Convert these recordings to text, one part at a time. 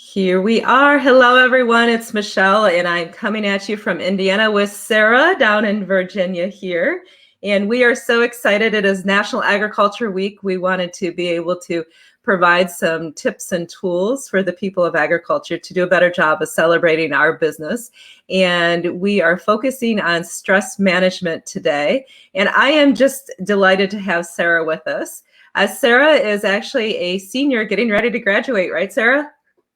Here we are. Hello, everyone. It's Michelle, and I'm coming at you from Indiana with Sarah down in Virginia here. And we are so excited. It is National Agriculture Week. We wanted to be able to provide some tips and tools for the people of agriculture to do a better job of celebrating our business. And we are focusing on stress management today. And I am just delighted to have Sarah with us. Sarah is actually a senior getting ready to graduate, right, Sarah?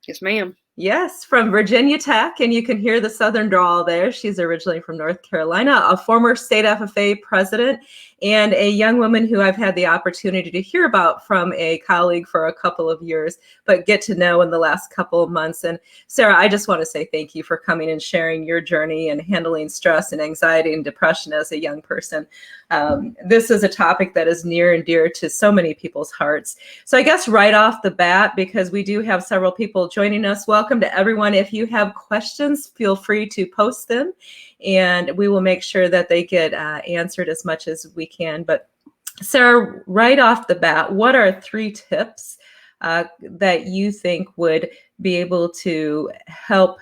Yes, ma'am. Yes, from Virginia Tech, and you can hear the Southern drawl there. She's originally from North Carolina, a former State FFA President, and a young woman who I've had the opportunity to hear about from a colleague for a couple of years, but get to know in the last couple of months. And Sarah, I just want to say thank you for coming and sharing your journey and handling stress and anxiety and depression as a young person. This is a topic that is near and dear to so many people's hearts. So I guess right off the bat, because we do have several people joining us, welcome to everyone. If you have questions, feel free to post them, and we will make sure that they get answered as much as we can. But Sarah, right off the bat, what are 3 tips that you think would be able to help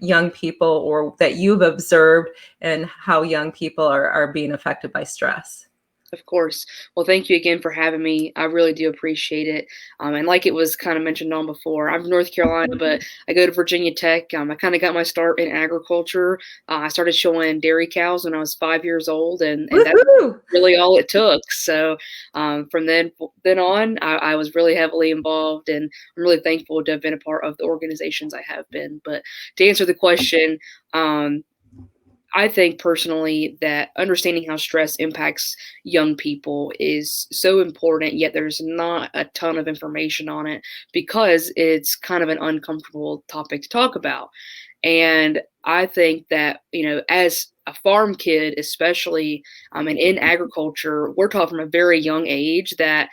young people, or that you've observed, and how young people are being affected by stress? Of course. Well, thank you again for having me. I really do appreciate it. And like it was kind of mentioned on before, I'm from North Carolina, but I go to Virginia Tech. I kind of got my start in agriculture. I started showing dairy cows when I was 5 years old, and that's really all it took. So from then on, I was really heavily involved, and I'm really thankful to have been a part of the organizations I have been. But to answer the question, I think personally that understanding how stress impacts young people is so important, yet there's not a ton of information on it because it's kind of an uncomfortable topic to talk about. And I think that, as a farm kid, especially, and in agriculture, we're taught from a very young age that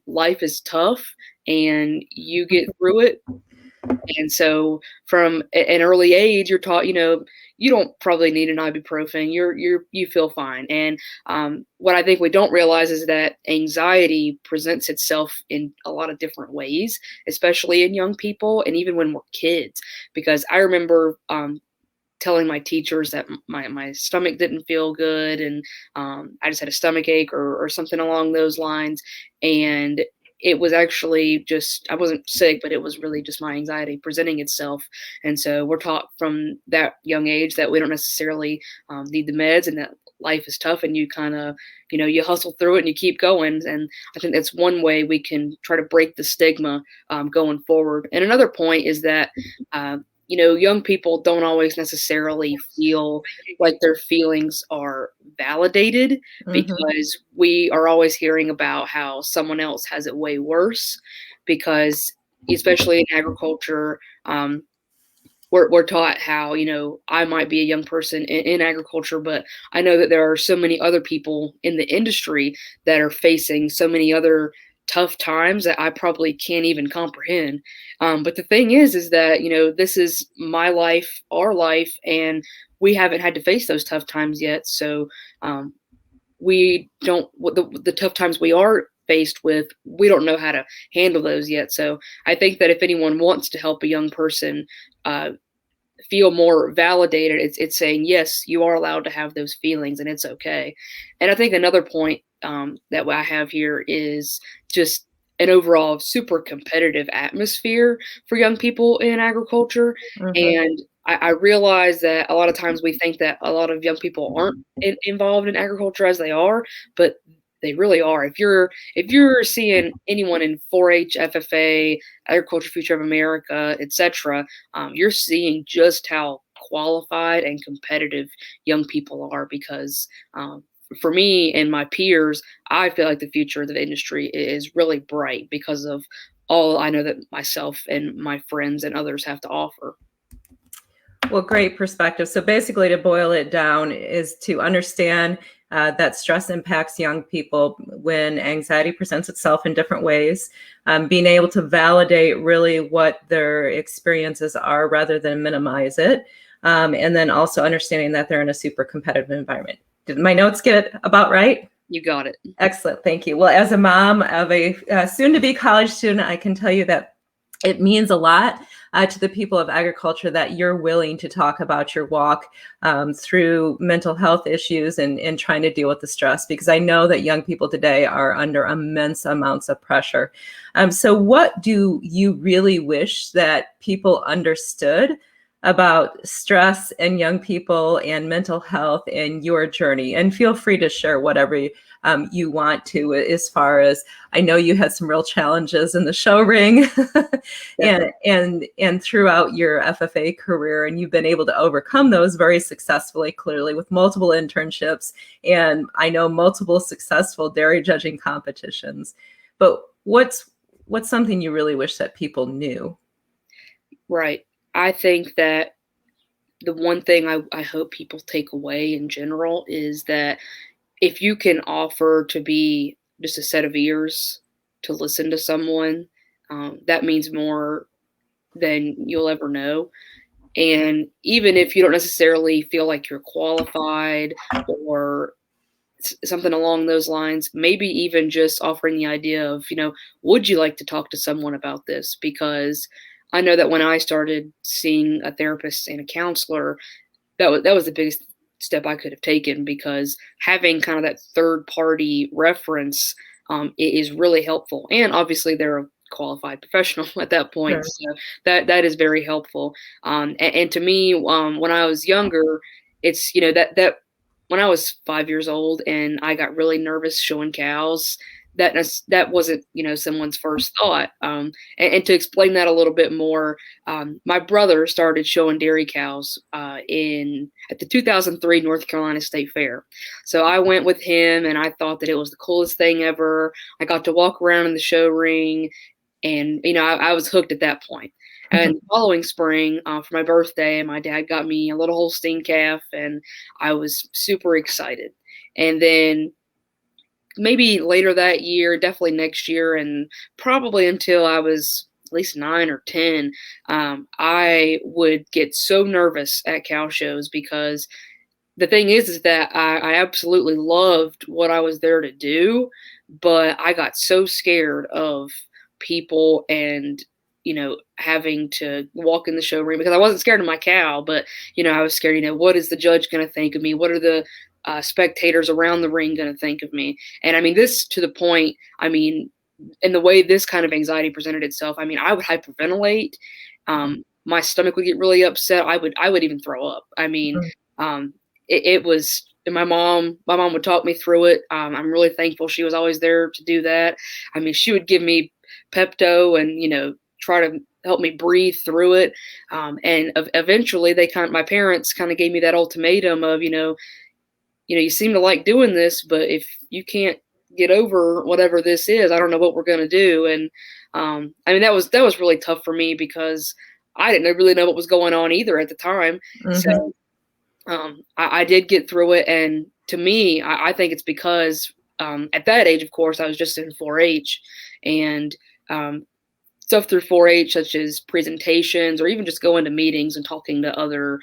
life is tough and you get through it. And so from an early age, you're taught, you don't probably need an ibuprofen. You feel fine. And what I think we don't realize is that anxiety presents itself in a lot of different ways, especially in young people and even when we're kids. Because I remember telling my teachers that my stomach didn't feel good, and I just had a stomach ache or something along those lines. And it was actually just, I wasn't sick, but it was really just my anxiety presenting itself. And so we're taught from that young age that we don't necessarily need the meds, and that life is tough, and you kind of, you hustle through it and you keep going. And I think that's one way we can try to break the stigma going forward. And another point is that, young people don't always necessarily feel like their feelings are validated, because we are always hearing about how someone else has it way worse. Because especially in agriculture, we're taught how, I might be a young person in agriculture, but I know that there are so many other people in the industry that are facing so many other tough times that I probably can't even comprehend. But the thing is that, this is my life, our life, and we haven't had to face those tough times yet. So we don't, the tough times we are faced with, we don't know how to handle those yet. So I think that if anyone wants to help a young person feel more validated, it's saying, yes, you are allowed to have those feelings and it's okay. And I think another point that I have here is just an overall super competitive atmosphere for young people in agriculture. And I realize that a lot of times we think that a lot of young people aren't involved in agriculture as they are, but they really are. If you're seeing anyone in 4-H, FFA, Agriculture Future of America, etc., you're seeing just how qualified and competitive young people are. Because for me and my peers, I feel like the future of the industry is really bright because of all I know that myself and my friends and others have to offer. Well, great perspective. So basically, to boil it down, is to understand that stress impacts young people when anxiety presents itself in different ways, being able to validate really what their experiences are rather than minimize it, and then also understanding that they're in a super competitive environment. Did my notes get about right? You got it. Excellent. Thank you. Well, as a mom of a soon-to-be college student, I can tell you that it means a lot to the people of agriculture that you're willing to talk about your walk through mental health issues and trying to deal with the stress, because I know that young people today are under immense amounts of pressure. So what do you really wish that people understood about stress and young people and mental health and your journey? And feel free to share whatever you want to, as far as I know you had some real challenges in the show ring and throughout your FFA career, and you've been able to overcome those very successfully, clearly, with multiple internships and I know multiple successful dairy judging competitions. But what's something you really wish that people knew? Right. I think that the one thing I hope people take away in general is that if you can offer to be just a set of ears to listen to someone, that means more than you'll ever know. And even if you don't necessarily feel like you're qualified or something along those lines, maybe even just offering the idea of, would you like to talk to someone about this? Because I know that when I started seeing a therapist and a counselor, that was the biggest step I could have taken, because having kind of that third party reference is really helpful. And obviously they're a qualified professional at that point. Sure. So that is very helpful. And to me, when I was younger, it's, that when I was 5 years old and I got really nervous showing cows, that wasn't, someone's first thought. And to explain that a little bit more, my brother started showing dairy cows at the 2003 North Carolina State Fair. So I went with him, and I thought that it was the coolest thing ever. I got to walk around in the show ring, and I was hooked at that point. And the following spring, for my birthday, my dad got me a little Holstein calf, and I was super excited. And then maybe later that year, definitely next year, and probably until I was at least 9 or 10, I would get so nervous at cow shows, because the thing is that I absolutely loved what I was there to do, but I got so scared of people and having to walk in the show ring, because I wasn't scared of my cow, but I was scared. What is the judge going to think of me? What are the spectators around the ring going to think of me? And I mean, this to the point. I mean, in the way this kind of anxiety presented itself, I mean, I would hyperventilate. My stomach would get really upset. I would even throw up. I mean, it was. And my mom would talk me through it. I'm really thankful she was always there to do that. I mean, she would give me Pepto and try to help me breathe through it. And eventually my parents kind of gave me that ultimatum of, you seem to like doing this, but if you can't get over whatever this is, I don't know what we're going to do. And I mean, that was really tough for me, because I didn't really know what was going on either at the time. So I did get through it. And to me, I think it's because at that age, of course, I was just in 4-H, and stuff through 4-H, such as presentations or even just going to meetings and talking to other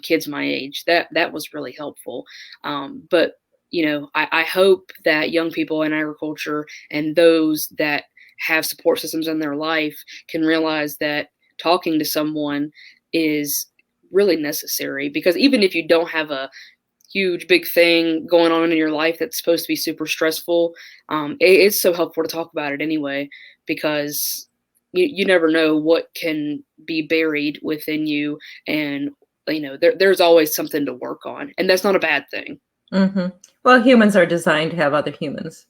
kids my age, that was really helpful. But I hope that young people in agriculture and those that have support systems in their life can realize that talking to someone is really necessary, because even if you don't have a huge big thing going on in your life that's supposed to be super stressful, it's so helpful to talk about it anyway, because you never know what can be buried within you, and there's always something to work on, and that's not a bad thing. Well, humans are designed to have other humans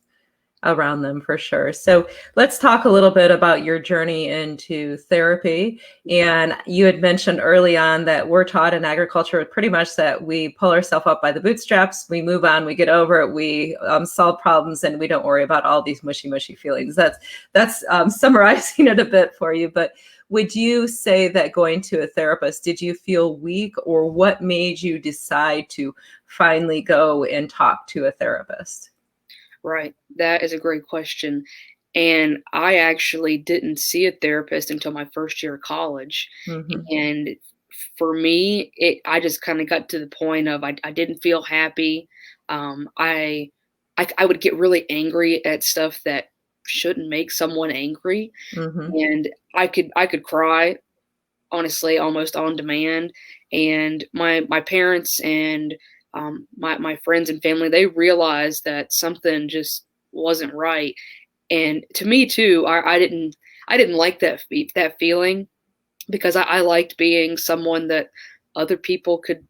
around them, for sure. So let's talk a little bit about your journey into therapy. And you had mentioned early on that we're taught in agriculture pretty much that we pull ourselves up by the bootstraps, we move on, we get over it, we solve problems, and we don't worry about all these mushy feelings. That's summarizing it a bit for you. But would you say that going to a therapist, did you feel weak, or what made you decide to finally go and talk to a therapist? Right. That is a great question. And I actually didn't see a therapist until my first year of college. And for me, I just kind of got to the point of I didn't feel happy. I would get really angry at stuff that shouldn't make someone angry. Mm-hmm. And I could cry, honestly, almost on demand. And my parents and my friends and family, they realized that something just wasn't right. And to me too, I didn't like that feeling, because I liked being someone that other people could,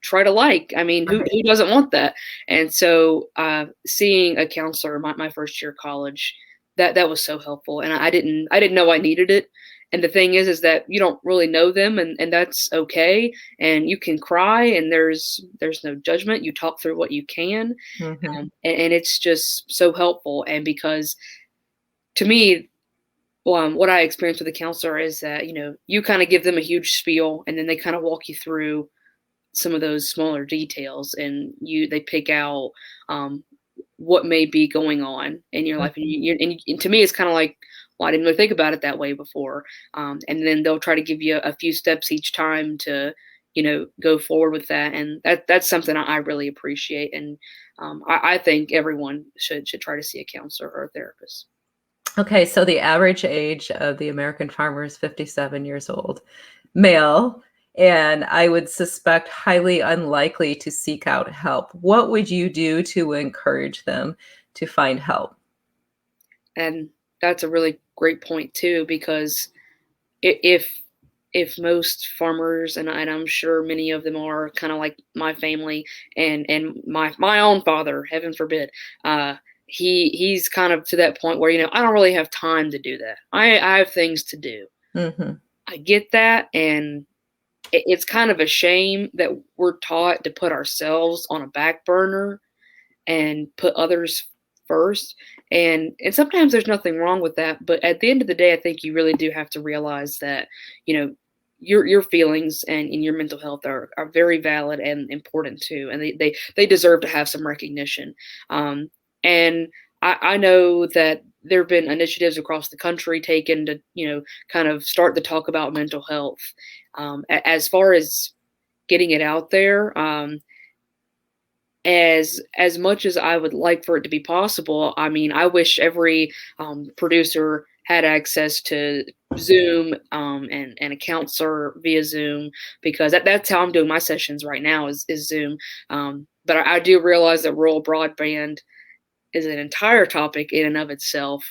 try to like. I mean, who Right. who doesn't want that? And so, seeing a counselor my first year of college, that was so helpful, and I didn't know I needed it. And the thing is that you don't really know them, and that's okay. And you can cry, and there's no judgment. You talk through what you can, Mm-hmm. and it's just so helpful. And because to me, what I experienced with a counselor is that, you kind of give them a huge spiel, and then they kind of walk you through some of those smaller details, and they pick out um, what may be going on in your life. And to me, it's kind of like, well, I didn't really think about it that way before. And then they'll try to give you a few steps each time to, go forward with that. And that's something I really appreciate. And I think everyone should try to see a counselor or a therapist. Okay, so the average age of the American farmer is 57 years old, male, and I would suspect highly unlikely to seek out help. What would you do to encourage them to find help? And that's a really great point too, because if most farmers, and I'm sure many of them are kind of like my family, and my own father, heaven forbid, he's kind of to that point where, I don't really have time to do that. I have things to do. Hmm. I get that, and it's kind of a shame that we're taught to put ourselves on a back burner and put others first. And sometimes there's nothing wrong with that, but at the end of the day, I think you really do have to realize that, your feelings and your mental health are very valid and important too, and they deserve to have some recognition. And I know that there have been initiatives across the country taken to, kind of start the talk about mental health. As far as getting it out there, as much as I would like for it to be possible, I mean, I wish every producer had access to Zoom, and a counselor via Zoom, because that's how I'm doing my sessions right now is Zoom. But I do realize that rural broadband is an entire topic in and of itself.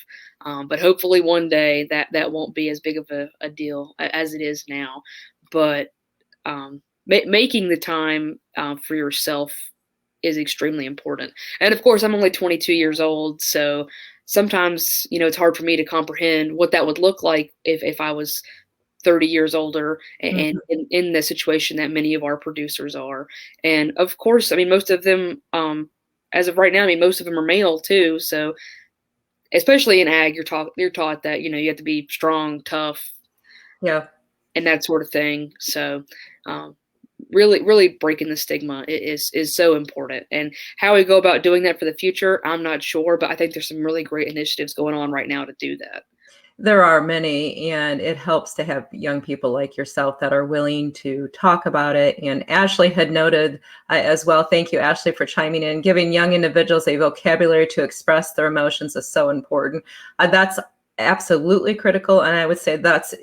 But hopefully one day that won't be as big of a deal as it is now. But making the time for yourself is extremely important. And of course, I'm only 22 years old, so sometimes, it's hard for me to comprehend what that would look like if I was 30 years older, and Hmm. in the situation that many of our producers are. And of course, I mean, most of them, as of right now, I mean, most of them are male too. So especially in ag, you're taught that, you have to be strong, tough, Yeah. and that sort of thing. So, um, really breaking the stigma is so important. And how we go about doing that for the future, I'm not sure, but I think there's some really great initiatives going on right now to do that. There are many, and it helps to have young people like yourself that are willing to talk about it. And Ashley had noted as well, thank you, Ashley, for chiming in. Giving young individuals a vocabulary to express their emotions is so important. That's absolutely critical. And I would say that's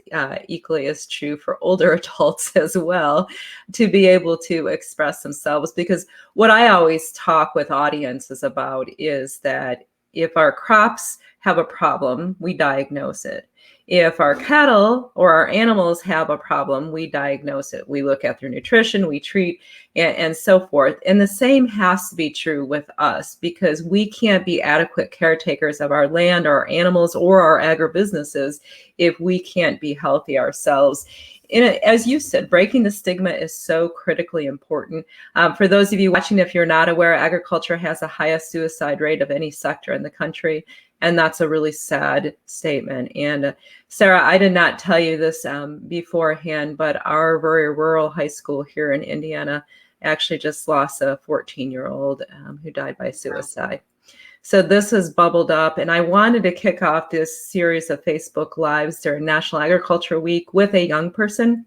equally as true for older adults as well, to be able to express themselves. Because what I always talk with audiences about is that if our crops have a problem, we diagnose it. If our cattle or our animals have a problem, we diagnose it. We look at their nutrition, we treat, and so forth. And the same has to be true with us, because we can't be adequate caretakers of our land, our animals, or our agribusinesses if we can't be healthy ourselves. And as you said, breaking the stigma is so critically important. For those of you watching, if you're not aware, agriculture has the highest suicide rate of any sector in the country. And that's a really sad statement. And Sarah, I did not tell you this beforehand, but our very rural high school here in Indiana actually just lost a 14-year-old who died by suicide. So this has bubbled up, and I wanted to kick off this series of Facebook Lives during National Agriculture Week with a young person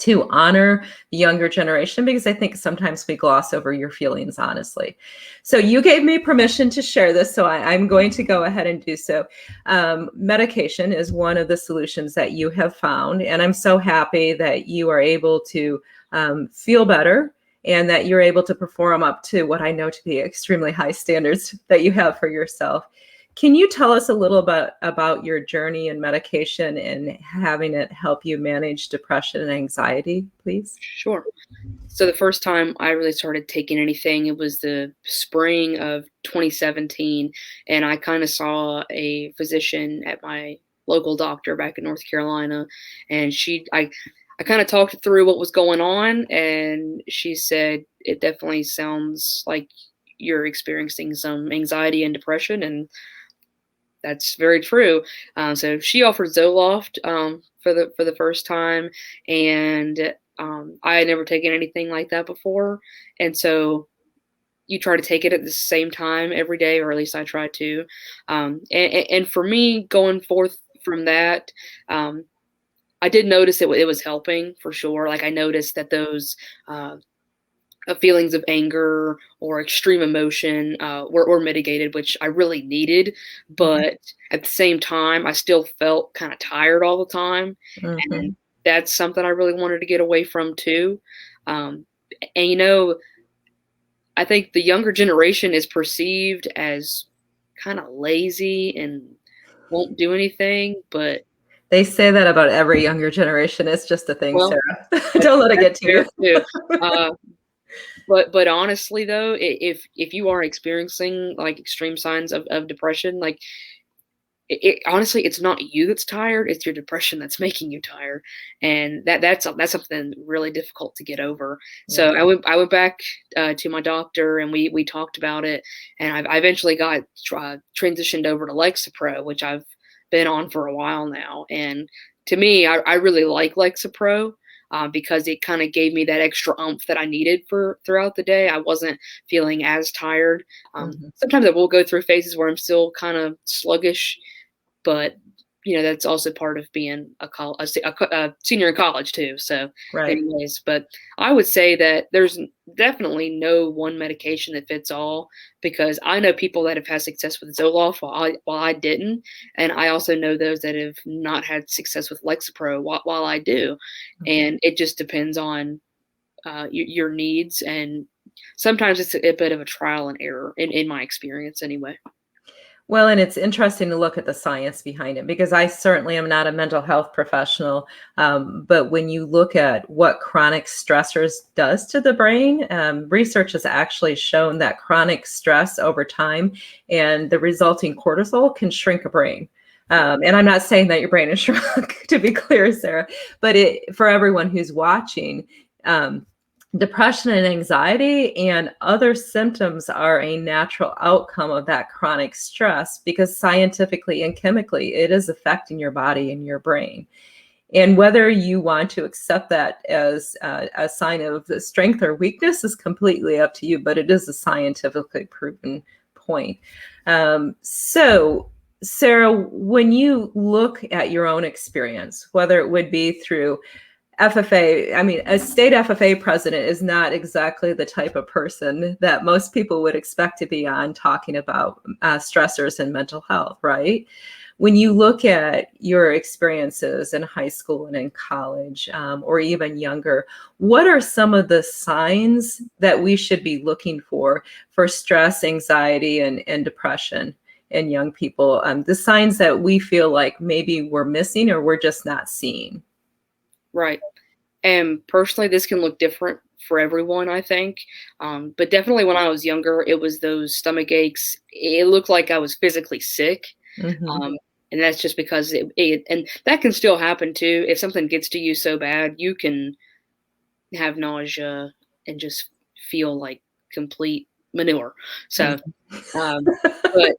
to honor the younger generation, because I think sometimes we gloss over your feelings, honestly. So you gave me permission to share this, so I'm going to go ahead and do so. Medication is one of the solutions that you have found, and I'm so happy that you are able to feel better and that you're able to perform up to what I know to be extremely high standards that you have for yourself. Can you tell us a little bit about your journey in medication and having it help you manage depression and anxiety, please? Sure. So the first time I really started taking anything, it was the spring of 2017, and I kind of saw a physician at my local doctor back in North Carolina, and I kind of talked through what was going on, and she said, it definitely sounds like you're experiencing some anxiety and depression, and that's very true. So she offered Zoloft for the first time, and I had never taken anything like that before, and so you try to take it at the same time every day, or at least I try to. And for me, going forth from that, I did notice it was helping for sure. Like, I noticed that those feelings of anger or extreme emotion were mitigated, which I really needed. But at the same time, I still felt kind of tired all the time. Mm-hmm. And that's something I really wanted to get away from too. And I think the younger generation is perceived as kind of lazy and won't do anything, but They say that about every younger generation. It's just a thing, well, Sarah. Don't let it get to fair you. too. But honestly though, if you are experiencing like extreme signs of depression, like honestly, it's not you that's tired, it's your depression that's making you tired. And that's something really difficult to get over. So Yeah. I went back to my doctor, and we talked about it, and I eventually got transitioned over to Lexapro, which I've been on for a while now. And to me, I really like Lexapro. Because it kind of gave me that extra oomph that I needed for throughout the day. I wasn't feeling as tired. Sometimes I will go through phases where I'm still kind of sluggish, but that's also part of being a senior in college too. So Right. anyways, but I would say that there's definitely no one medication that fits all, because I know people that have had success with Zoloft while I didn't, and I also know those that have not had success with Lexapro while I do. And it just depends on your needs, and sometimes it's a bit of a trial and error in my experience anyway. Well, and it's interesting to look at the science behind it, because I certainly am not a mental health professional. But when you look at what chronic stressors does to the brain, research has actually shown that chronic stress over time and the resulting cortisol can shrink a brain. And I'm not saying that your brain is shrunk, to be clear, Sarah, but for everyone who's watching, depression and anxiety and other symptoms are a natural outcome of that chronic stress, because scientifically and chemically it is affecting your body and your brain. And whether you want to accept that as a sign of strength or weakness is completely up to you, but it is a scientifically proven point. So, Sarah, when you look at your own experience, whether it would be through FFA, I mean, a state FFA president is not exactly the type of person that most people would expect to be on talking about stressors and mental health, right? When you look at your experiences in high school and in college, or even younger, what are some of the signs that we should be looking for stress, anxiety, and depression in young people? The signs that we feel like maybe we're missing or we're just not seeing. Right. And personally, this can look different for everyone, I think. But definitely when I was younger, it was those stomach aches. It looked like I was physically sick. Mm-hmm. And that's just because and that can still happen too. If something gets to you so bad, you can have nausea and just feel like complete manure. So, but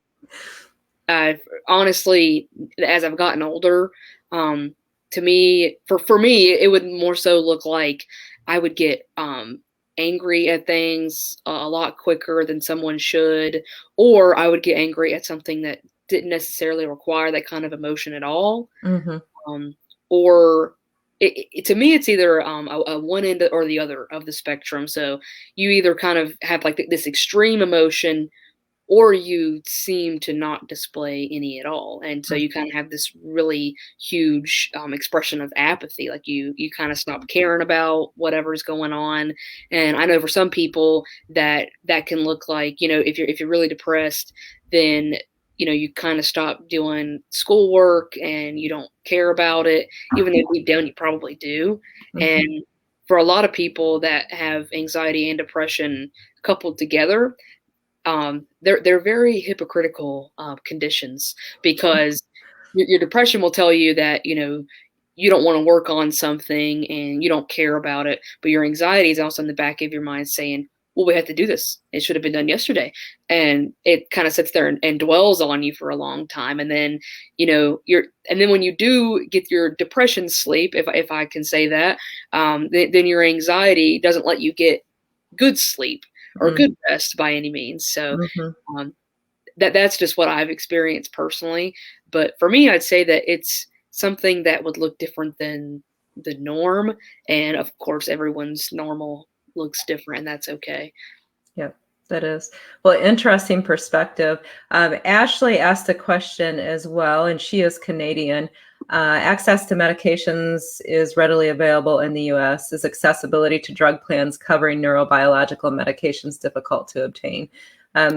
honestly, as I've gotten older, to me, for me, it would more so look like I would get angry at things a lot quicker than someone should, or I would get angry at something that didn't necessarily require that kind of emotion at all. Mm-hmm. Or to me, it's either a one end or the other of the spectrum. So you either kind of have like this extreme emotion, or you seem to not display any at all. And so you kind of have this really huge expression of apathy. Like you kind of stop caring about whatever's going on. And I know for some people that can look like, if you're really depressed, then you kind of stop doing schoolwork and you don't care about it, even though deep down you probably do. And for a lot of people that have anxiety and depression coupled together, they're very hypocritical conditions, because your depression will tell you that you don't want to work on something and you don't care about it, but your anxiety is also in the back of your mind saying, well, we have to do this, it should have been done yesterday. And it kind of sits there and dwells on you for a long time. And then and then when you do get your depression sleep, if I can say that, then your anxiety doesn't let you get good sleep or good rest by any means. So that's just what I've experienced personally. But for me, I'd say that it's something that would look different than the norm. And of course, everyone's normal looks different, and that's okay. Yep, that is. Well, interesting perspective. Ashley asked a question as well, and she is Canadian. Access to medications is readily available in the U.S. Is accessibility to drug plans covering neurobiological medications difficult to obtain?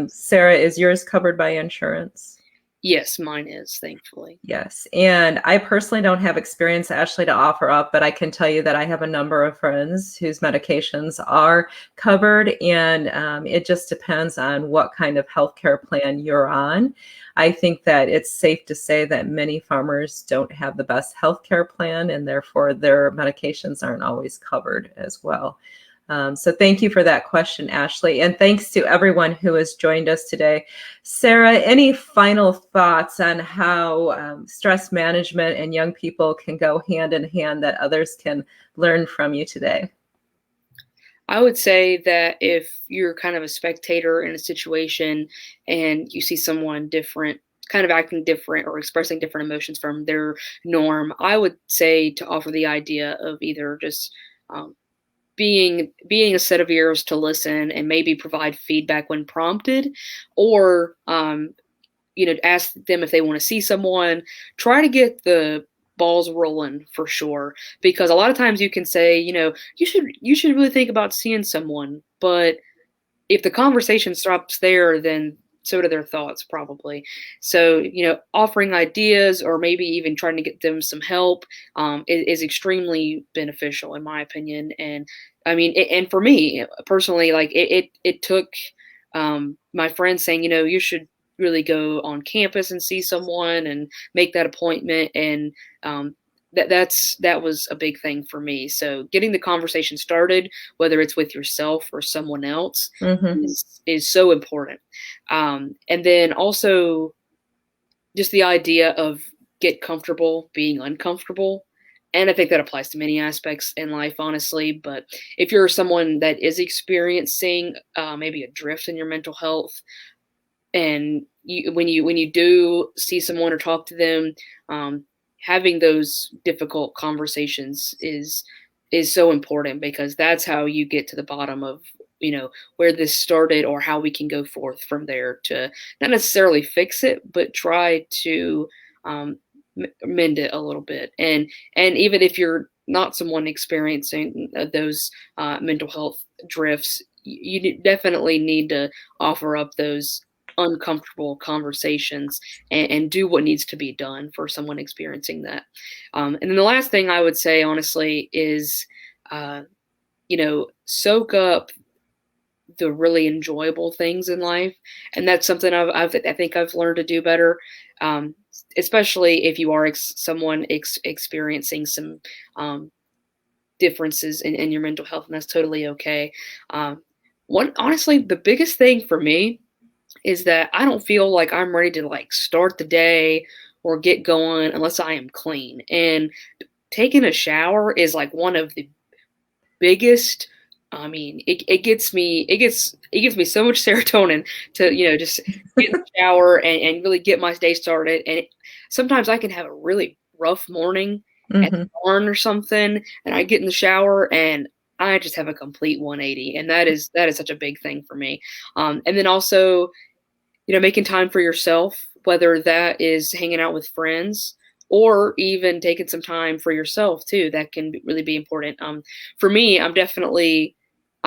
Sarah, is yours covered by insurance? Yes, mine is, thankfully. Yes. And I personally don't have experience, Ashley, to offer up, but I can tell you that I have a number of friends whose medications are covered, and it just depends on what kind of healthcare plan you're on. I think that it's safe to say that many farmers don't have the best healthcare plan, and therefore their medications aren't always covered as well. So thank you for that question, Ashley. And thanks to everyone who has joined us today. Sarah, any final thoughts on how stress management and young people can go hand in hand that others can learn from you today? I would say that if you're kind of a spectator in a situation and you see someone different, kind of acting different or expressing different emotions from their norm, I would say to offer the idea of either just being a set of ears to listen and maybe provide feedback when prompted, or ask them if they want to see someone. Try to get the balls rolling for sure, because a lot of times you can say, you should really think about seeing someone, but if the conversation stops there, then so do their thoughts probably. So, offering ideas or maybe even trying to get them some help is extremely beneficial in my opinion. And I mean, and for me personally, like it took my friend saying, you should really go on campus and see someone and make that appointment. And that was a big thing for me. So getting the conversation started, whether it's with yourself or someone else, is so important. And then also just the idea of get comfortable being uncomfortable. And I think that applies to many aspects in life, honestly. But if you're someone that is experiencing maybe a drift in your mental health, and when you do see someone or talk to them, having those difficult conversations is so important, because that's how you get to the bottom of where this started, or how we can go forth from there to not necessarily fix it, but try to mend it a little bit. And even if you're not someone experiencing those mental health drifts, you definitely need to offer up those uncomfortable conversations and do what needs to be done for someone experiencing that. And then the last thing I would say, honestly, is, soak up the really enjoyable things in life. And that's something I think I've learned to do better, especially if you are someone experiencing some differences in your mental health, and that's totally okay. Honestly, the biggest thing for me is that I don't feel like I'm ready to start the day or get going unless I am clean. And taking a shower is one of the biggest. I mean, it gives me so much serotonin to just get in the shower and really get my day started. And sometimes I can have a really rough morning, at the Mhm. barn or something, and I get in the shower and I just have a complete 180, and that is such a big thing for me. And then also, making time for yourself, whether that is hanging out with friends or even taking some time for yourself too, that can really be important. For me, I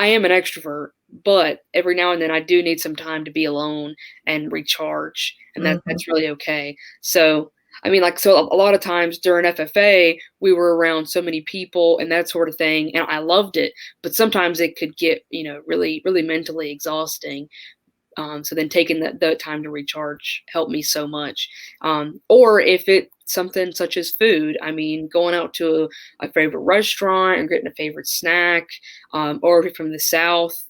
am an extrovert, but every now and then I do need some time to be alone and recharge, and Mhm. that's really okay. So, I mean, like, so a lot of times during FFA, we were around so many people and that sort of thing, and I loved it. But sometimes it could get, really, really mentally exhausting. So then taking the time to recharge helped me so much. Or if it's something such as food, I mean, going out to a favorite restaurant and getting a favorite snack, or if you're from the South,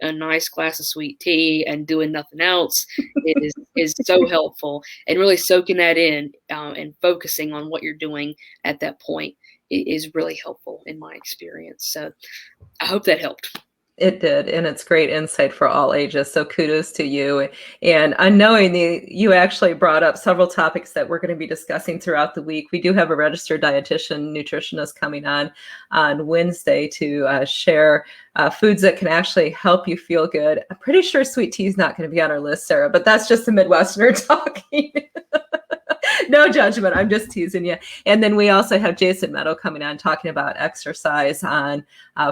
a nice glass of sweet tea and doing nothing else is so helpful. And really soaking that in, and focusing on what you're doing at that point is really helpful in my experience. So I hope that helped. It did, and it's great insight for all ages, so kudos to you. And unknowingly, you actually brought up several topics that we're gonna be discussing throughout the week. We do have a registered dietitian, nutritionist coming on Wednesday to share foods that can actually help you feel good. I'm pretty sure sweet tea is not gonna be on our list, Sarah, but that's just a Midwesterner talking. No judgment. I'm just teasing you. And then we also have Jason Meadow coming on talking about exercise on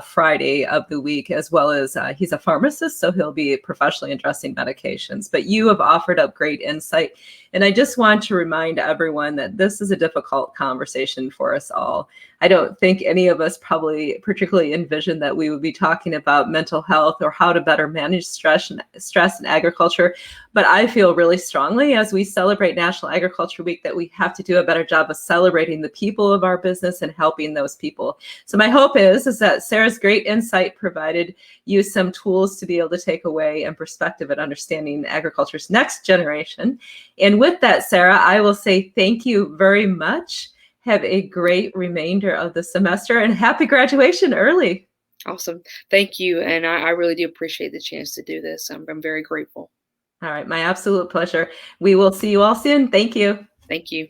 Friday of the week, as well as he's a pharmacist, so he'll be professionally addressing medications. But you have offered up great insight. And I just want to remind everyone that this is a difficult conversation for us all. I don't think any of us probably particularly envisioned that we would be talking about mental health or how to better manage stress in agriculture. But I feel really strongly as we celebrate National Agriculture Week that we have to do a better job of celebrating the people of our business and helping those people. So my hope is that Sarah's great insight provided you some tools to be able to take away and perspective at understanding agriculture's next generation. And with that, Sarah, I will say thank you very much. Have a great remainder of the semester and happy graduation early. Awesome. Thank you. And I really do appreciate the chance to do this. I'm very grateful. All right, my absolute pleasure. We will see you all soon. Thank you. Thank you.